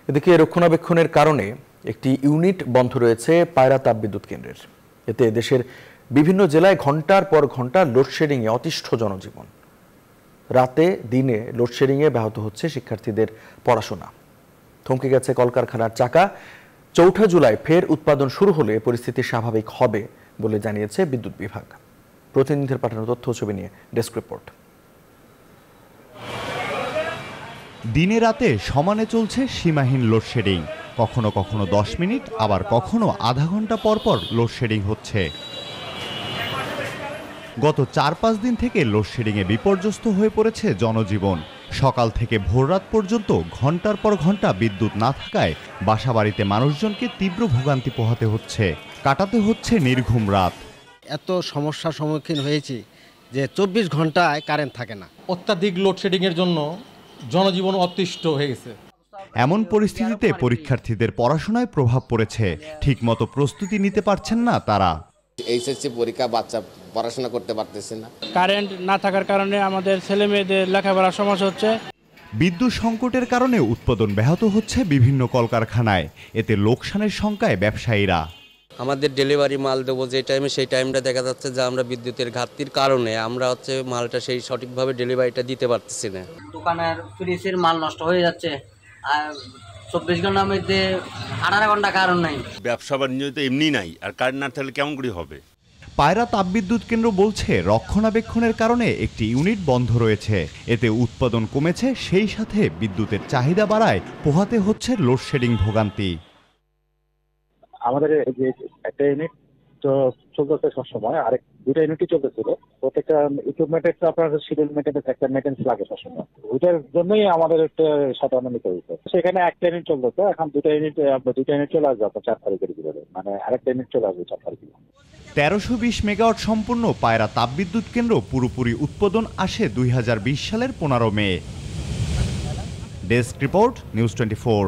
এদিকে রক্ষণাবেক্ষণের কারণে একটি ইউনিট বন্ধ রয়েছে পায়রা তাপবিদ্যুৎ কেন্দ্রের। এতে দেশের বিভিন্ন জেলায় ঘন্টার পর ঘন্টা লোডশেডিংয়ে অতিষ্ঠ জনজীবন। রাতে দিনে লোডশেডিংয়ে ব্যাহত হচ্ছে শিক্ষার্থীদের পড়াশোনা। থমকে গেছে কলকারখানার চাকা। ৪ জুলাই ফের উৎপাদন শুরু হলে পরিস্থিতি স্বাভাবিক হবে বলে জানিয়েছে বিদ্যুৎ বিভাগ। প্রতিনিধিদের পাঠানো তথ্য ছবি নিয়ে ডেস্ক রিপোর্ট। দিনে রাতে সমানে চলছে সীমাহীন লোডশেডিং। কখনো কখনো 10 মিনিট, আবার কখনো আধা ঘন্টা পর পর লোডশেডিং হচ্ছে। গত ৪-৫ দিন থেকে লোডশেডিংয়ে বিপর্যস্ত হয়ে পড়েছে জনজীবন। সকাল থেকে ভোররাত পর্যন্ত ঘন্টার পর ঘন্টা বিদ্যুৎ না থাকায় বাসাবাড়িতে মানুষজনকে তীব্র ভোগান্তি পোহাতে হচ্ছে, কাটাতে হচ্ছে নির্ঘুম রাত। এত সমস্যার সম্মুখীন হয়েছি যে 24 ঘন্টায় কারেন্ট থাকে না। অত্যাধিক লোডশেডিংয়ের জন্য জনজীবন অতিষ্ঠ হয়ে গেছে। এমন পরিস্থিতিতে পরীক্ষার্থীদের পড়াশোনায় প্রভাব পড়েছে। ঠিকমতো প্রস্তুতি নিতে পারছেন না তারা। এইচএসসি পরীক্ষা বাচ্চা পড়াশোনা করতে পারতেছে না। কারেন্ট না থাকার কারণে আমাদের ছেলে মেয়েদের লেখাপড়ার সমস্যা হচ্ছে। বিদ্যুৎ সংকটের কারণে উৎপাদন ব্যাহত হচ্ছে বিভিন্ন কলকারখানায়। এতে লোকসানের শঙ্কায় ব্যবসায়ীরা। আমাদের ডেলিভারি মাল দেবো যে টাইমে, সেই টাইমটা দেখা যাচ্ছে যে আমরা বিদ্যুতের ঘাটতির কারণে আমরা মালটা সেই সঠিকভাবে ডেলিভারিটা দিতে পারতেছি না। দোকানের ফ্রিজের মাল নষ্ট হয়ে যাচ্ছে, আর 24 ঘন্টার মধ্যে 18 ঘন্টা কারণ নাই। ব্যবসা বাণিজ্য তো এমনি নাই, আর কারেন্ট না থাকলে কেমন করে হবে? পায়রা তাপবিদ্যুৎ কেন্দ্র বলছে রক্ষণাবেক্ষণের কারণে একটি ইউনিট বন্ধ রয়েছে। এতে উৎপাদন কমেছে, সেই সাথে বিদ্যুতের চাহিদা বাড়ায় পোহাতে হচ্ছে লোডশেডিং ভোগান্তি। আমাদের যে একটা ইউনিট তো চলতেছে সবসময়, আরেক দুটো ইউনিটই চলতেছিল। প্রত্যেকটা ইকুইপমেন্টের তো আপনার শিডিউল মেনটেন্স, একটা মেনটেন্স লাগে সবসময়। ওইটার জন্যই আমাদের একটা সাধারণ নিতে হইতো। সেখানে একটা ইউনিট চলতেছে, এখন দুটো ইউনিট চলে আসবে আপনার 4 তারিখের ভিতরে, মানে আরেকটা ইউনিট চলে আসবে 4 তারিখে। 1320 মেগাওয়াট সম্পন্ন পায়রা তাপবিদ্যুৎ কেন্দ্র পুরোপুরি উৎপাদন আসে 2020 সালের 15 মে। Desk report, news 24।